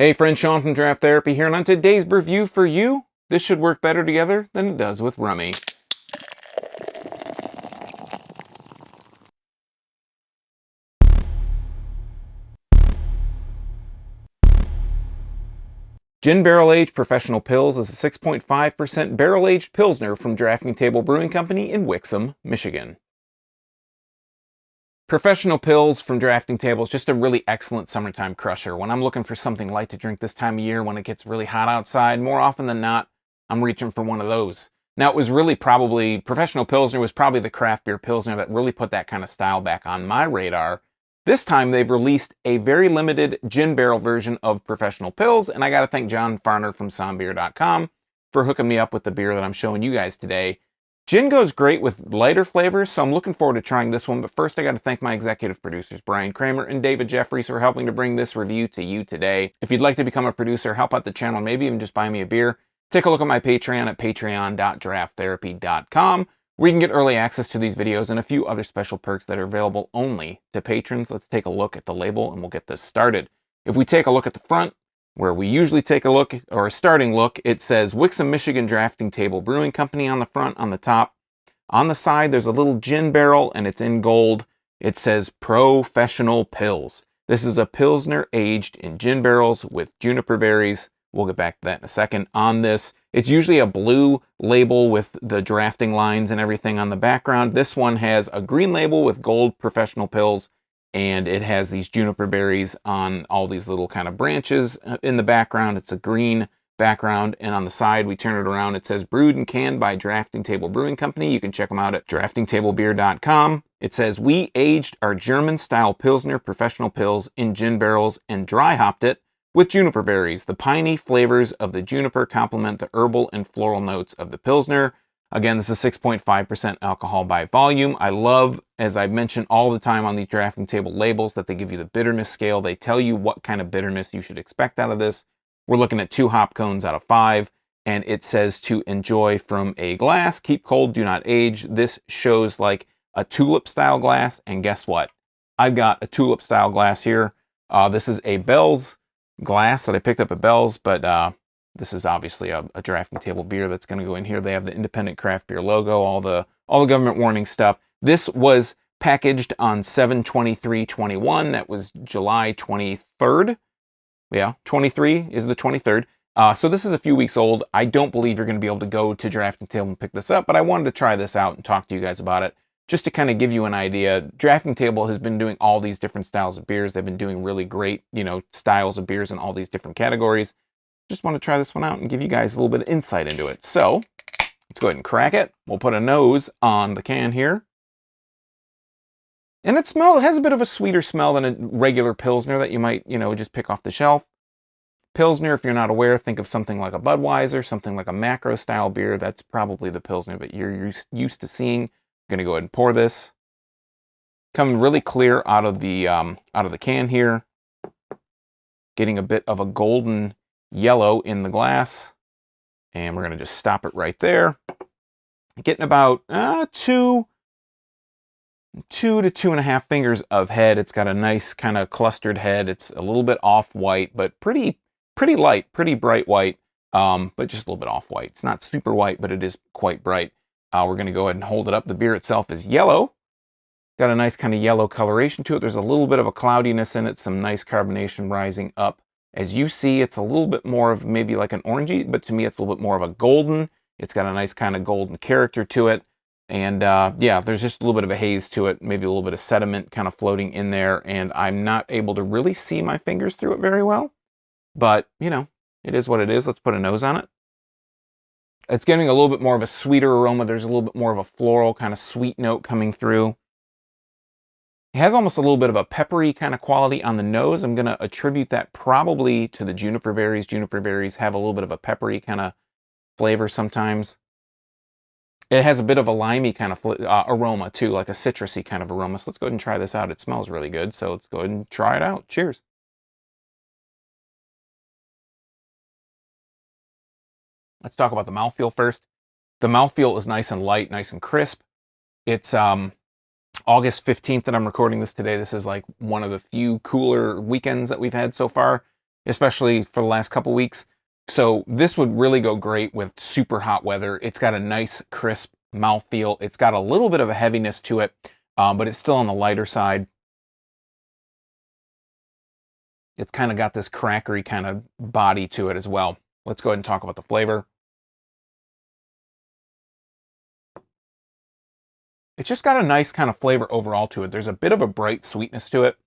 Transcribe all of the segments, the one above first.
Hey friends, Sean from Draft Therapy here, and on today's review for you, this should work better together than it does with rummy. Gin Barrel Aged Professional Pils is a 6.5% barrel aged Pilsner from Drafting Table Brewing Company in Wixom, Michigan. Professional Pils from Drafting Table is just a really excellent summertime crusher. When I'm looking for something light to drink this time of year when it gets really hot outside, more often than not, I'm reaching for one of those. Now, it was really Professional Pilsner was probably the craft beer Pilsner that really put that kind of style back on my radar. This time, they've released a very limited gin barrel version of Professional Pils, and I got to thank John Farner from sombeer.com for hooking me up with the beer that I'm showing you guys today. Gin goes great with lighter flavors, so I'm looking forward to trying this one, but first I got to thank my executive producers, Brian Kramer and David Jeffries, for helping to bring this review to you today. If you'd like to become a producer, help out the channel, maybe even just buy me a beer, take a look at my Patreon at patreon.drafttherapy.com, where you can get early access to these videos and a few other special perks that are available only to patrons. Let's take a look at the label and we'll get this started. If we take a look at the front, where we usually take a look, or a starting look, it says Wixom, Michigan Drafting Table Brewing Company on the front, on the top. On the side, there's a little gin barrel, and it's in gold. It says Professional Pils. This is a Pilsner aged in gin barrels with juniper berries. We'll get back to that in a second. On this, it's usually a blue label with the drafting lines and everything on the background. This one has a green label with gold Professional Pils, and it has these juniper berries on all these little kind of branches in the background. It's a green background, and on the side, we turn it around, it says brewed and canned by Drafting Table Brewing Company. You can check them out at draftingtablebeer.com. It says, we aged our German-style Pilsner Professional Pils in gin barrels and dry hopped it with juniper berries. The piney flavors of the juniper complement the herbal and floral notes of the Pilsner. Again, this is 6.5% alcohol by volume. I love, as I mention all the time on these drafting table labels, that they give you the bitterness scale. They tell you what kind of bitterness you should expect out of this. We're looking at 2 hop cones out of 5, and it says to enjoy from a glass. Keep cold, do not age. This shows like a tulip-style glass, and guess what? I've got a tulip-style glass here. This is a Bell's glass that I picked up at Bell's, but this is obviously a drafting table beer that's going to go in here. They have the independent craft beer logo, all the government warning stuff. This was packaged on 7/23/21. That was July 23rd. Yeah, 23 is the 23rd. So this is a few weeks old. I don't believe you're going to be able to go to Drafting Table and pick this up, but I wanted to try this out and talk to you guys about it, just to kind of give you an idea. Drafting Table has been doing all these different styles of beers. They've been doing really great, styles of beers in all these different categories. Just want to try this one out and give you guys a little bit of insight into it. So let's go ahead and crack it. We'll put a nose on the can here. And it has a bit of a sweeter smell than a regular Pilsner that you might, just pick off the shelf. Pilsner, if you're not aware, think of something like a Budweiser, something like a macro style beer. That's probably the Pilsner that you're used to seeing. I'm going to go ahead and pour this. Coming really clear out of the can here. Getting a bit of a golden yellow in the glass, and we're going to just stop it right there. Getting about 2 to 2.5 fingers of head. It's got a nice kind of clustered head. It's a little bit off-white, but pretty light, pretty bright white, but just a little bit off-white. It's not super white, but it is quite bright. We're going to go ahead and hold it up. The beer itself is yellow. Got a nice kind of yellow coloration to it. There's a little bit of a cloudiness in it, some nice carbonation rising up. As you see, it's a little bit more of maybe like an orangey, but to me it's a little bit more of a golden. It's got a nice kind of golden character to it. And yeah, there's just a little bit of a haze to it, maybe a little bit of sediment kind of floating in there. And I'm not able to really see my fingers through it very well. But, it is what it is. Let's put a nose on it. It's getting a little bit more of a sweeter aroma. There's a little bit more of a floral kind of sweet note coming through. It has almost a little bit of a peppery kind of quality on the nose. I'm going to attribute that probably to the juniper berries. Juniper berries have a little bit of a peppery kind of flavor sometimes. It has a bit of a limey kind of aroma too, like a citrusy kind of aroma. So let's go ahead and try this out. It smells really good, so let's go ahead and try it out. Cheers. Let's talk about the mouthfeel first. The mouthfeel is nice and light, nice and crisp. It's August 15th that I'm recording this today. This is like one of the few cooler weekends that we've had so far. especially for the last couple weeks. So this would really go great with super hot weather. It's got a nice crisp mouthfeel. It's got a little bit of a heaviness to it, but it's still on the lighter side. It's kind of got this crackery kind of body to it as well. Let's go ahead and talk about the flavor. It's just got a nice kind of flavor overall to it. There's a bit of a bright sweetness to it.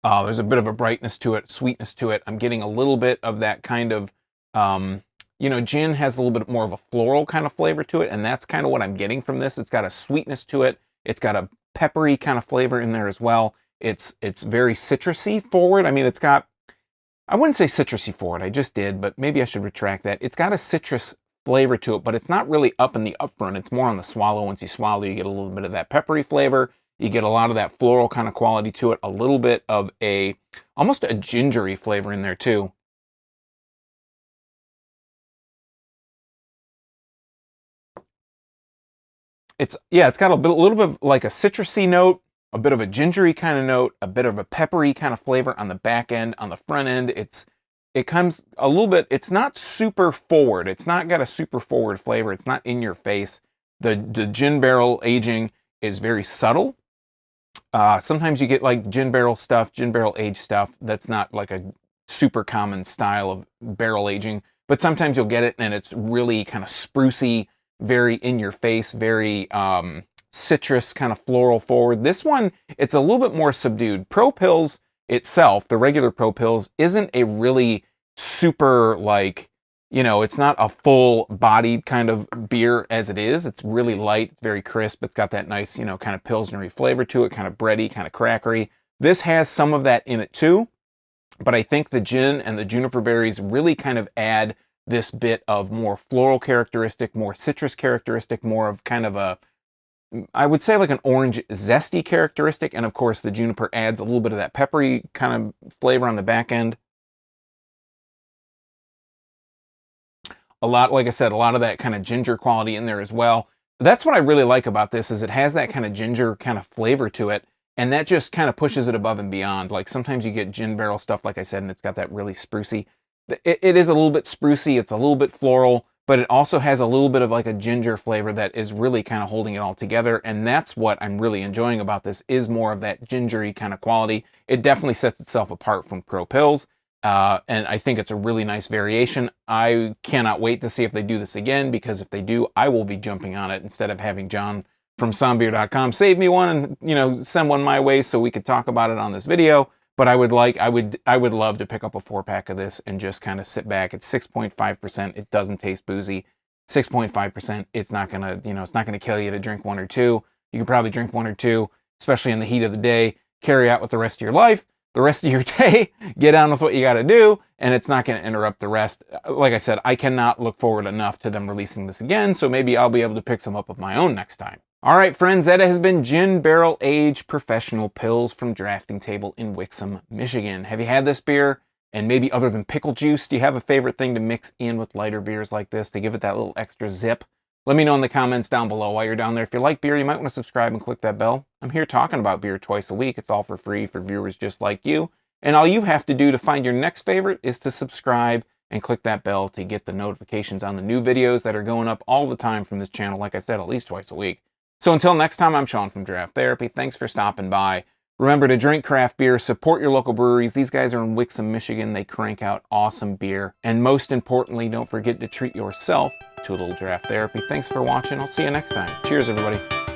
There's a bit of a brightness to it, sweetness to it. I'm getting a little bit of that kind of, you know, gin has a little bit more of a floral kind of flavor to it, and that's kind of what I'm getting from this. It's got a sweetness to it. It's got a peppery kind of flavor in there as well. It's very citrusy forward. I mean, it's got, I wouldn't say citrusy forward. I just did, but maybe I should retract that. It's got a citrus flavor to it, but it's not really up in the upfront. It's more on the swallow. Once you swallow, you get a little bit of that peppery flavor. You get a lot of that floral kind of quality to it. A little bit of a, almost a gingery flavor in there too. It's, yeah, it's got a little bit of like a citrusy note, a bit of a gingery kind of note, a bit of a peppery kind of flavor on the back end. On the front end, it comes a little bit, it's not super forward. It's not got a super forward flavor. It's not in your face. The gin barrel aging is very subtle. Sometimes you get like gin barrel stuff, gin barrel aged stuff. That's not like a super common style of barrel aging, but sometimes you'll get it and it's really kind of sprucey, very in your face, very citrus, kind of floral forward. This one, it's a little bit more subdued. Pro Pills itself, the regular Pro Pills, isn't a really super like, you know, it's not a full-bodied kind of beer as it is. It's really light, very crisp. It's got that nice, you know, kind of Pilsnery flavor to it, kind of bready, kind of crackery. This has some of that in it too, but I think the gin and the juniper berries really kind of add this bit of more floral characteristic, more citrus characteristic, more of kind of a, I would say like an orange zesty characteristic. And of course the juniper adds a little bit of that peppery kind of flavor on the back end. A lot, like I said, a lot of that kind of ginger quality in there as well. That's what I really like about this, is it has that kind of ginger kind of flavor to it, and that just kind of pushes it above and beyond. Like sometimes you get gin barrel stuff, like I said, and it's got that really sprucey. It is a little bit sprucey, it's a little bit floral, but it also has a little bit of like a ginger flavor that is really kind of holding it all together, and that's what I'm really enjoying about this, is more of that gingery kind of quality. It definitely sets itself apart from Pro Pills. And I think it's a really nice variation. I cannot wait to see if they do this again, because if they do, I will be jumping on it instead of having John from sombeer.com save me one and, you know, send one my way so we could talk about it on this video. But I would love to pick up a 4-pack of this and just kind of sit back. It's 6.5%. It doesn't taste boozy. 6.5%. It's not gonna, you know, it's not gonna kill you to drink one or two. You could probably drink one or two, especially in the heat of the day, carry out with the rest of your life, the rest of your day, get on with what you got to do, and it's not going to interrupt the rest. Like I said, I cannot look forward enough to them releasing this again, so maybe I'll be able to pick some up of my own next time. All right, friends, that has been Gin Barrel Aged Professional Pills from Drafting Table in Wixom, Michigan. Have you had this beer? And maybe other than pickle juice, do you have a favorite thing to mix in with lighter beers like this to give it that little extra zip? Let me know in the comments down below while you're down there. If you like beer, you might want to subscribe and click that bell. I'm here talking about beer twice a week. It's all for free for viewers just like you. And all you have to do to find your next favorite is to subscribe and click that bell to get the notifications on the new videos that are going up all the time from this channel. Like I said, at least twice a week. So until next time, I'm Sean from Draft Therapy. Thanks for stopping by. Remember to drink craft beer, support your local breweries. These guys are in Wixom, Michigan. They crank out awesome beer. And most importantly, don't forget to treat yourself to a little draft therapy. Thanks for watching. I'll see you next time. Cheers, everybody.